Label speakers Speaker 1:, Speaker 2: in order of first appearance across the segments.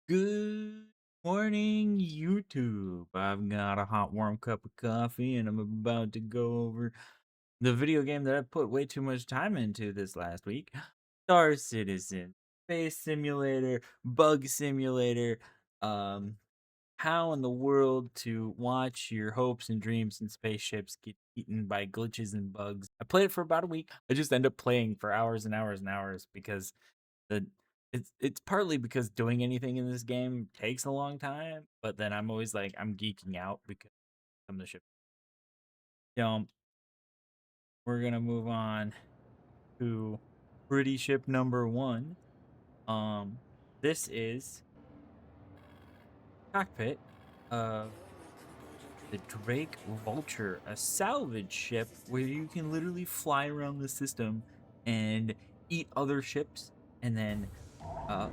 Speaker 1: Good morning, YouTube. I've got a hot, warm cup of coffee, and I'm about to go over the video game that I put way too much time into this last week. Star Citizen, Space Simulator, Bug Simulator. Um, how in the world to watch your hopes and dreams and spaceships get eaten by glitches and bugs? I played it for about a week. I just end up playing for hours and hours and hours because the it's partly because doing anything in this game takes a long time, but then I'm always like I'm geeking out because I'm the ship. So we're gonna move on to pretty ship number one. Um, this is cockpit of the Drake Vulture, a salvage ship where you can literally fly around the system and eat other ships and then uh,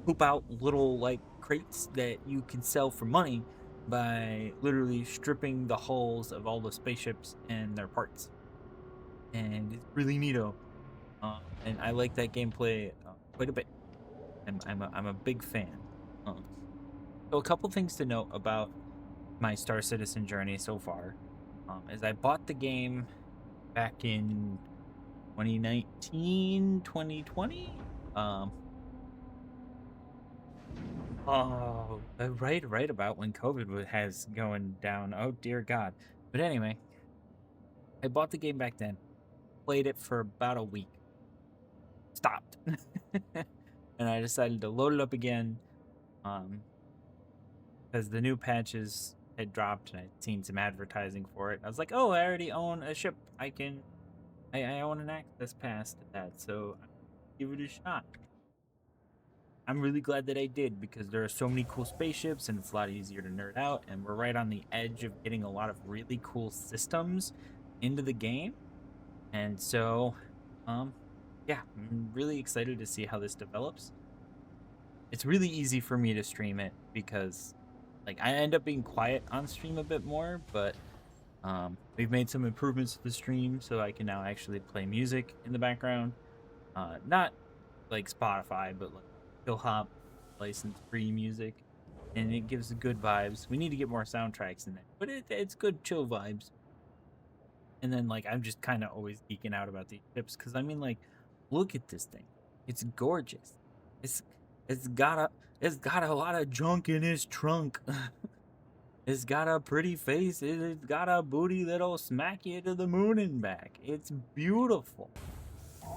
Speaker 1: poop out little like crates that you can sell for money by literally stripping the hulls of all the spaceships and their parts. And it's really neato. And I like that gameplay quite a bit. I'm a big fan. Um, so a couple things to note about my Star Citizen journey so far is I bought the game back in 2019, 2020. Oh, right about when COVID has going down. Oh dear God. But anyway, I bought the game back then, played it for about a week, stopped, and I decided to load it up again, um, because the new patches had dropped and I'd seen some advertising for it. I was like, oh, I already own a ship. I own an access pass to that, so I'm gonna give it a shot. I'm really glad that I did because there are so many cool spaceships and it's a lot easier to nerd out. And we're right on the edge of getting a lot of really cool systems into the game. And so, um, yeah, I'm really excited to see how this develops. It's really easy for me to stream it because, like, I end up being quiet on stream a bit more, but we've made some improvements to the stream so I can now actually play music in the background. Not like Spotify, but like Chill Hop license free music, and it gives good vibes. We need to get more soundtracks in there, but it's good chill vibes. And then like I'm just kind of always geeking out about these ships because I mean like, look at this thing, it's gorgeous. It's it's got a it's got a lot of junk in its trunk. It's got a pretty face. It's got a booty that'll smack you to the moon and back. It's beautiful.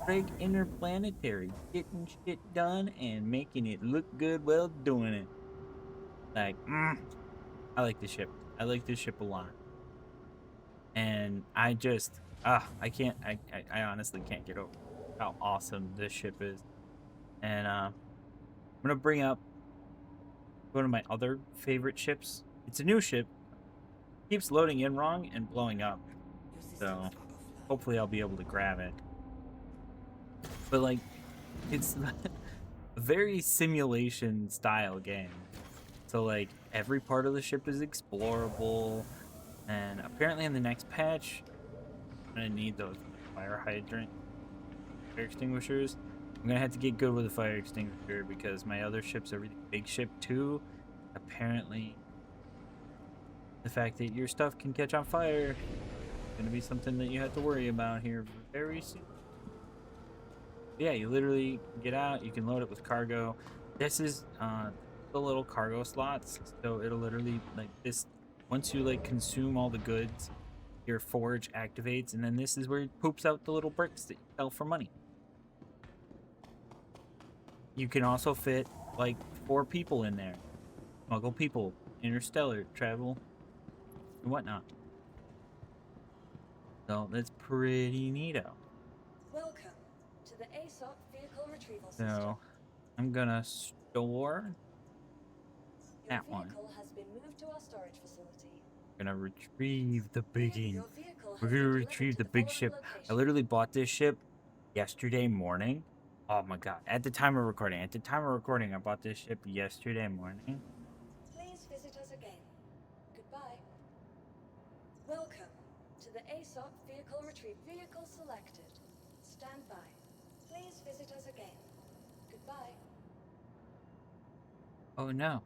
Speaker 1: Drake Interplanetary, getting shit done and making it look good while doing it. Like, I like this ship. I like this ship a lot. And I just, I can't, I honestly can't get over how awesome this ship is. And I'm gonna bring up one of my other favorite ships. It's a new ship, keeps loading in wrong and blowing up. So hopefully I'll be able to grab it. But like, it's a very simulation style game. So like every part of the ship is explorable, and apparently in the next patch, I'm gonna need those like fire hydrant, fire extinguishers. I'm gonna have to get good with a fire extinguisher because my other ship's a really big ship too. Apparently, the fact that your stuff can catch on fire is gonna be something that you have to worry about here very soon. Yeah, you literally get out, you can load it with cargo. This is the little cargo slots, so it'll literally like this once you like consume all the goods, your forge activates, and then this is where it poops out the little bricks that you sell for money. You can also fit like 4 people in there. Smuggle people, interstellar travel, and whatnot. So that's pretty neato.
Speaker 2: Welcome to the ASOP Vehicle Retrieval System.
Speaker 1: So I'm gonna store
Speaker 2: Your
Speaker 1: that one.
Speaker 2: vehicle has been moved to our storage facility.
Speaker 1: Gonna retrieve the biggin.
Speaker 2: Your vehicle
Speaker 1: We're
Speaker 2: has
Speaker 1: gonna
Speaker 2: been delivered
Speaker 1: retrieve
Speaker 2: to
Speaker 1: the
Speaker 2: the
Speaker 1: big
Speaker 2: following
Speaker 1: ship. I
Speaker 2: location.
Speaker 1: literally bought this ship yesterday morning. Oh my god. At the time of recording. I bought this ship yesterday morning.
Speaker 2: Please visit us again. Goodbye. Welcome to the ASOP Vehicle Retrieve. Vehicle selected. Stand by. Please visit us again. Goodbye.
Speaker 1: Oh no.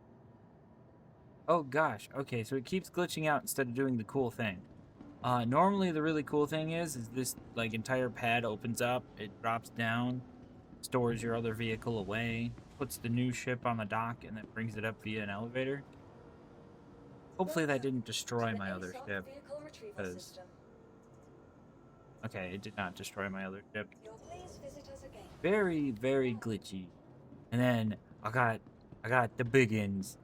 Speaker 1: Oh gosh. Okay, so it keeps glitching out instead of doing the cool thing. Normally the really cool thing is this like entire pad opens up, it drops down, stores your other vehicle away, puts the new ship on the dock, and then brings it up via an elevator. Hopefully that
Speaker 2: Welcome
Speaker 1: didn't
Speaker 2: to
Speaker 1: destroy
Speaker 2: the
Speaker 1: my other
Speaker 2: ASOP
Speaker 1: ship,
Speaker 2: vehicle retrieval
Speaker 1: because
Speaker 2: system.
Speaker 1: okay, it did not destroy my other ship.
Speaker 2: You'll please visit us again.
Speaker 1: Very, very glitchy. And then I got the biggins.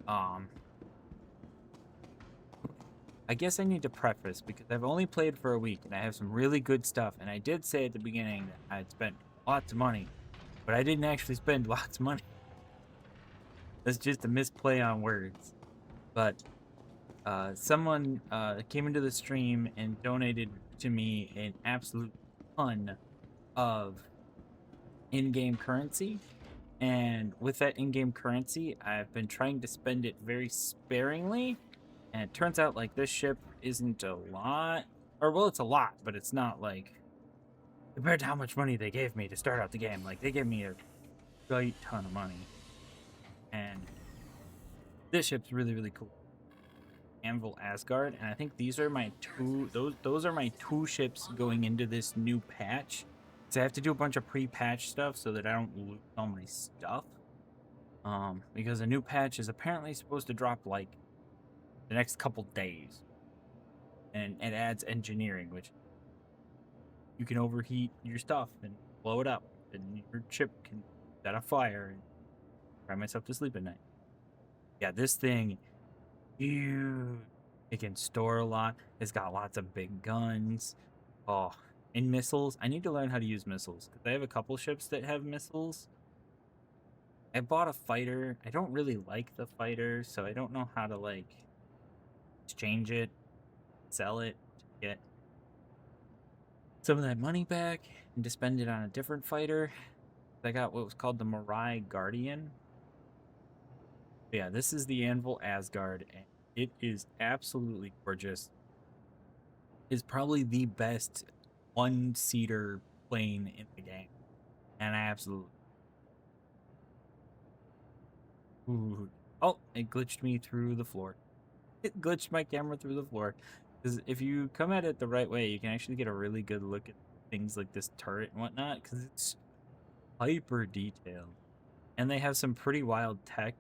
Speaker 1: I guess I need to preface because I've only played for a week and I have some really good stuff. And I did say at the beginning that I'd spent lots of money, but I didn't actually spend lots of money. That's just a misplay on words. But someone came into the stream and donated to me an absolute ton of in-game currency. And with that in-game currency, I've been trying to spend it very sparingly. And it turns out like this ship isn't a lot, or well, it's a lot, but it's not like compared to how much money they gave me to start out the game. Like they gave me a great ton of money, and this ship's really really cool. Anvil Asgard, and I think these are my two. Those are my two ships going into this new patch. So I have to do a bunch of pre-patch stuff so that I don't lose all my stuff. Because a new patch is apparently supposed to drop like the next couple days, and it adds engineering, which you can overheat your stuff and blow it up, and your ship can set a fire and cry myself to sleep at night. Yeah, this thing, it can store a lot. It's got lots of big guns. Oh, and missiles. I need to learn how to use missiles because I have a couple ships that have missiles. I bought a fighter. I don't really like the fighter, so I don't know how to like exchange it, sell it to get some of that money back and to spend it on a different fighter. I got what was called the Mirai Guardian. But yeah, this is the Anvil Asgard, and it is absolutely gorgeous. It's probably the best one-seater plane in the game, and I absolutely. Ooh. Oh, it glitched me through the floor. It glitched my camera through the floor. Because if you come at it the right way, you can actually get a really good look at things like this turret and whatnot, because it's hyper detailed. And they have some pretty wild tech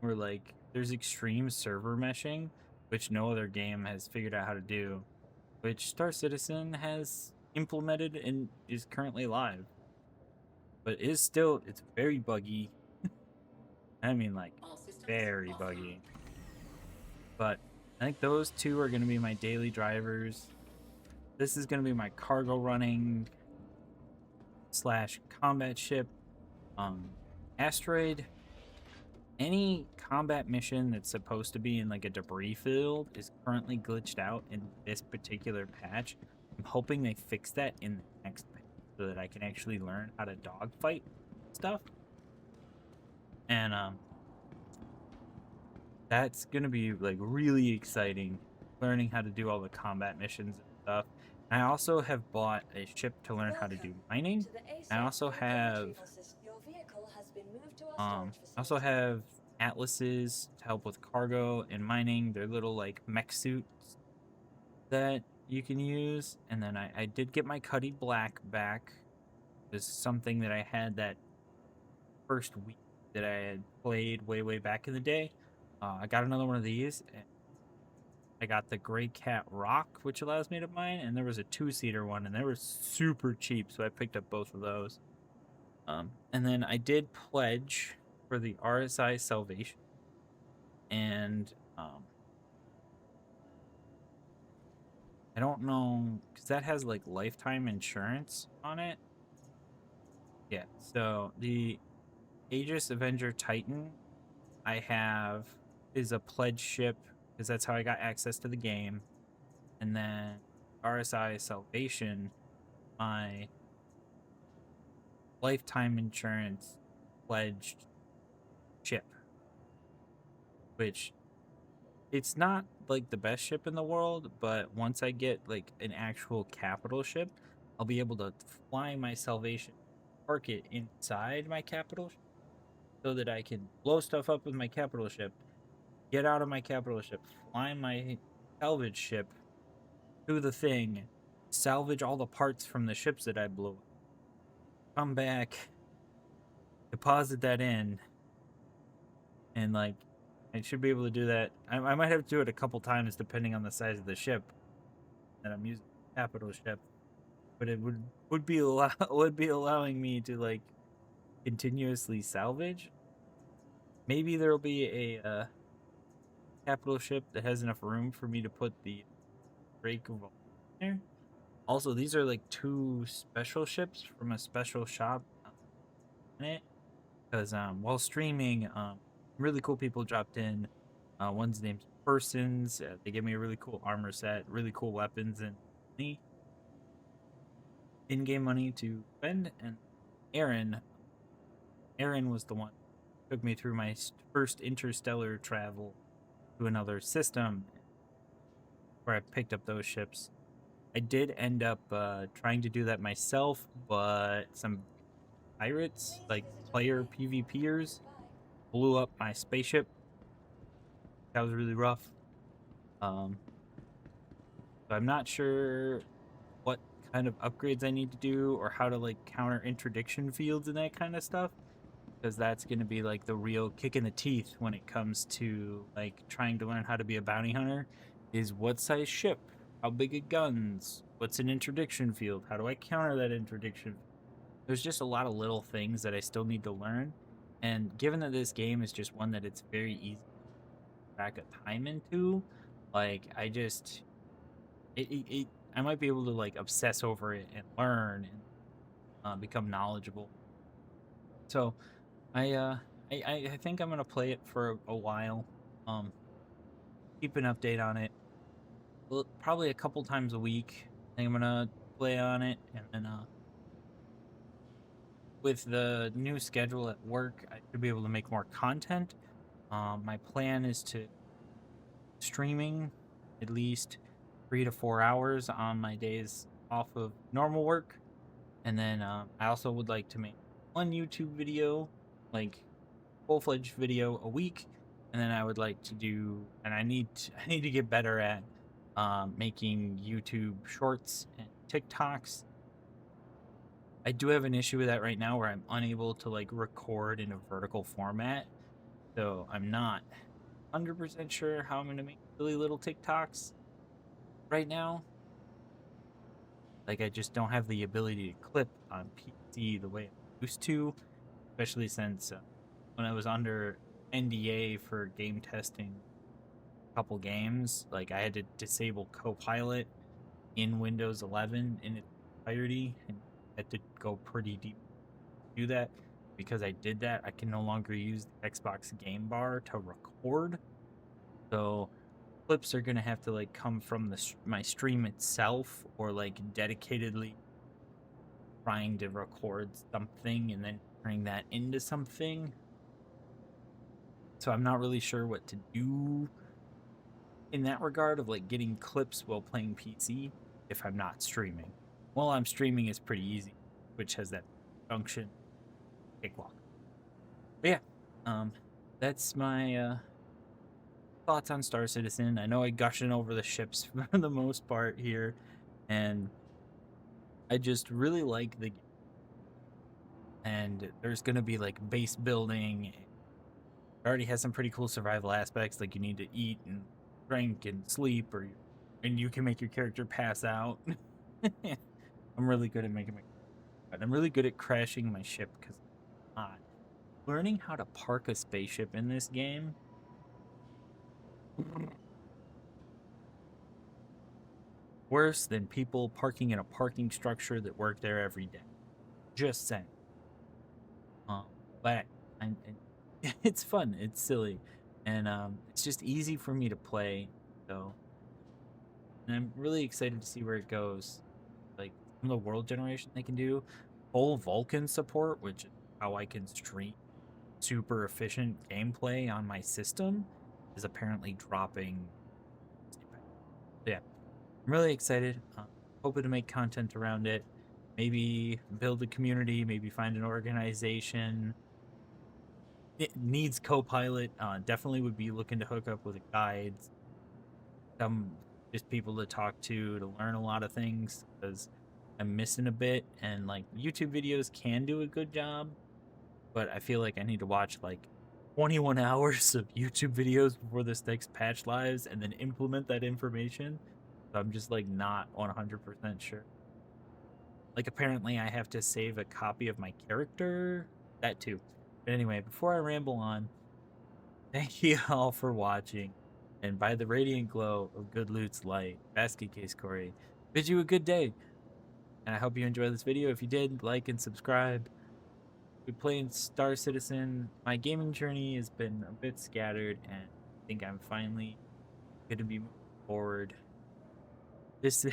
Speaker 1: where, like, there's extreme server meshing, which no other game has figured out how to do, which Star Citizen has implemented and is currently live. But it's very buggy. I mean, like, very buggy. But I think those two are going to be my daily drivers. This is going to be my cargo running / combat ship. Asteroid. Any combat mission that's supposed to be in like a debris field is currently glitched out in this particular patch. I'm hoping they fix that in the next patch so that I can actually learn how to dogfight stuff. And that's gonna be like really exciting, learning how to do all the combat missions and stuff. And I also have bought a ship to learn how to do mining. I also have atlases to help with cargo and mining. They're little like mech suits that you can use. And then I did get my Cuddy Black back. This is something that I had that first week that I had played way back in the day. I got another one of these. I got the Gray Cat Rock, which allows me to mine, and there was a 2-seater one, and they were super cheap, so I picked up both of those. And then I did pledge for the RSI Salvation, and I don't know, because that has like lifetime insurance on it. Yeah, so the Aegis Avenger Titan I have is a pledge ship because that's how I got access to the game. And then RSI Salvation, my lifetime insurance pledged ship, which it's not like the best ship in the world, but once I get like an actual capital ship, I'll be able to fly my Salvation, park it inside my capital ship, so that I can blow stuff up with my capital ship, get out of my capital ship, fly my salvage ship to the thing, salvage all the parts from the ships that I blew, come back, deposit that in, and like I should be able to do that. I might have to do it a couple times depending on the size of the ship that I'm using, capital ship, but it would be would be allowing me to like continuously salvage. Maybe there'll be a capital ship that has enough room for me to put the Drake of there. Also, these are like 2 special ships from a special shop in it. Because while streaming, really cool people dropped in. One's named Persons. They gave me a really cool armor set, really cool weapons, and money, in-game money to spend. And Aaron was the one who took me through my first interstellar travel to another system, where I picked up those ships. I did end up trying to do that myself, but some pirates, like player PvPers, blew up my spaceship. That was really rough. So I'm not sure what kind of upgrades I need to do or how to like counter interdiction fields and that kind of stuff, because that's going to be like the real kick in the teeth when it comes to like trying to learn how to be a bounty hunter. Is what size ship, how big are guns, what's an interdiction field, how do I counter that interdiction? There's just a lot of little things that I still need to learn, and given that this game is just one that it's very easy to track a time into, like I just I might be able to like obsess over it and learn and become knowledgeable. So I think I'm gonna play it for a while, keep an update on it, probably a couple times a week. I think I'm gonna play on it, and then with the new schedule at work, I should be able to make more content. My plan is to streaming at least 3 to 4 hours on my days off of normal work, and then I also would like to make 1 YouTube video, like full-fledged video a week, and then I would like to do, and I need to get better at making YouTube shorts and TikToks. I do have an issue with that right now where I'm unable to like record in a vertical format. So I'm not 100% sure how I'm going to make really little TikToks right now. Like I just don't have the ability to clip on PC the way I used to, especially since when I was under NDA for game testing a couple games, like I had to disable Copilot in Windows 11 in its entirety, and had to go pretty deep to do that. Because I did that, I can no longer use the Xbox Game Bar to record. So clips are gonna have to like come from my stream itself, or like dedicatedly trying to record something and then turning that into something. So I'm not really sure what to do in that regard of like getting clips while playing PC if I'm not streaming. While I'm streaming is pretty easy, which has that function cakewalk. But yeah, that's my thoughts on Star Citizen. I know I gushing over the ships for the most part here, and I just really like the game. And there's gonna be like base building. It already has some pretty cool survival aspects, like you need to eat and drink and sleep, and you can make your character pass out. I'm really good at making I'm really good at crashing my ship because learning how to park a spaceship in this game. Worse than people parking in a parking structure that work there every day. Just saying. But it's fun. It's silly, and it's just easy for me to play. So, and I'm really excited to see where it goes. Like some of the world generation they can do, full Vulkan support, which is how I can stream super efficient gameplay on my system, is apparently dropping. Yeah, I'm really excited. Hoping to make content around it. Maybe build a community. Maybe find an organization. it needs Copilot. Definitely would be looking to hook up with a guide, some just people to talk to learn a lot of things because I'm missing a bit. And like YouTube videos can do a good job, but I feel like I need to watch like 21 hours of YouTube videos before this next patch lives and then implement that information. So I'm just like not 100% sure. Like apparently I have to save a copy of my character, that too. But anyway, before I ramble on, thank you all for watching. And by the radiant glow of good loot's light, basket case Corey, bid you a good day. And I hope you enjoyed this video. If you did, like and subscribe. We're playing Star Citizen. My gaming journey has been a bit scattered, and I think I'm finally going to be moving forward. This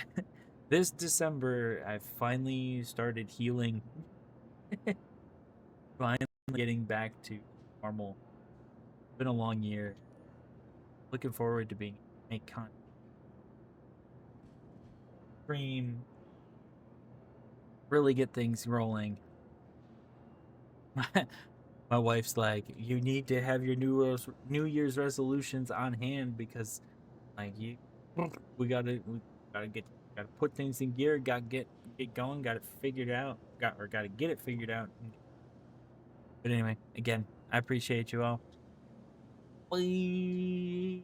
Speaker 1: this December, I finally started healing. Finally getting back to normal. It's been a long year. Looking forward to being make content, stream, really get things rolling. My wife's like, you need to have your New Year's resolutions on hand because, like, we gotta put things in gear, gotta get going, got it figured out, gotta get it figured out. But anyway, again, I appreciate you all. Bye.